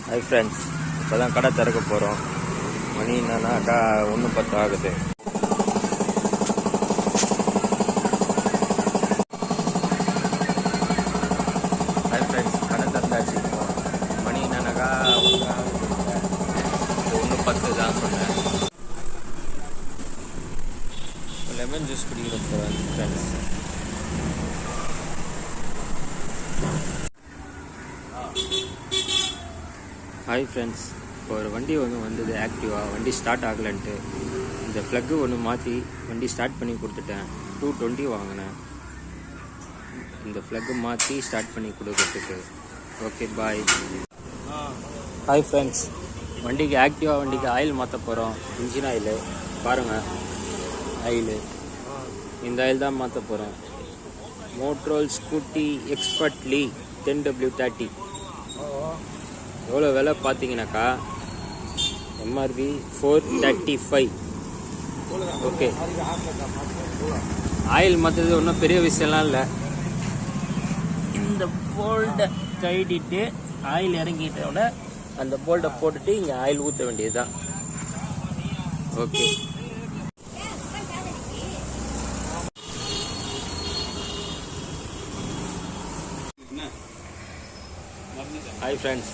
Hi friends, இப்போ தான் கடை திறக்க போகிறோம். மணி என்னன்னாக்கா 1:10 ஆகுது. ஹை ஃப்ரெண்ட்ஸ், கடை திறந்தாச்சு. மணி என்னன்னாக்கா 1:10 தான் சொன்னேன். லெமன் ஜூஸ் குடிக்கிற போகிறேன் ஃப்ரெண்ட்ஸ். ஹாய் ஃப்ரெண்ட்ஸ், இப்போ ஒரு வண்டி வந்தது ஆக்டிவா. வண்டி ஸ்டார்ட் ஆகலன்ட்டு இந்த ஃப்ளக்கு ஒன்று மாற்றி வண்டி ஸ்டார்ட் பண்ணி கொடுத்துட்டேன். 220 வாங்கினேன். இந்த ஃப்ளக்கு மாற்றி ஸ்டார்ட் பண்ணி கொடுக்கறதுக்கு. Okay bye. ஹாய் ஃப்ரெண்ட்ஸ், வண்டிக்கு ஆக்டிவா வண்டிக்கு ஆயில் மாற்ற போகிறோம். இன்ஜின் ஆயில் பாருங்கள். ஆயிலு இந்த ஆயில் தான் மாற்ற போகிறேன். மோட்ரோல் ஸ்கூட்டி எக்ஸ்பர்ட்லி 10W30. எவ்வளோ விலை பார்த்தீங்கன்னாக்கா எம்ஆர்பி 435. ஓகே, ஆயில் மாற்றது ஒன்றும் பெரிய விஷயம்லாம் இல்லை. இந்த போல்டை கைடிட்டு ஆயில் இறங்கிட்டோட அந்த போல்டை போட்டுட்டு இங்கே ஆயில் ஊற்ற வேண்டியது தான். ஓகே, ஹாய் ஃப்ரெண்ட்ஸ்,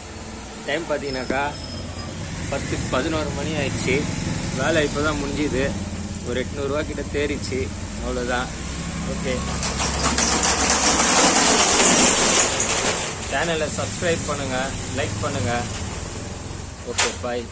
டைம் பார்த்தீங்கன்னாக்கா 10-11 மணி ஆயிடுச்சு. வேலை இப்போ தான் முடிஞ்சுது. ஒரு 800 ரூபா கிட்ட தேறிச்சு. அவ்வளோதான். ஓகே, சேனலை சப்ஸ்கிரைப் பண்ணுங்கள், லைக் பண்ணுங்கள். Okay bye.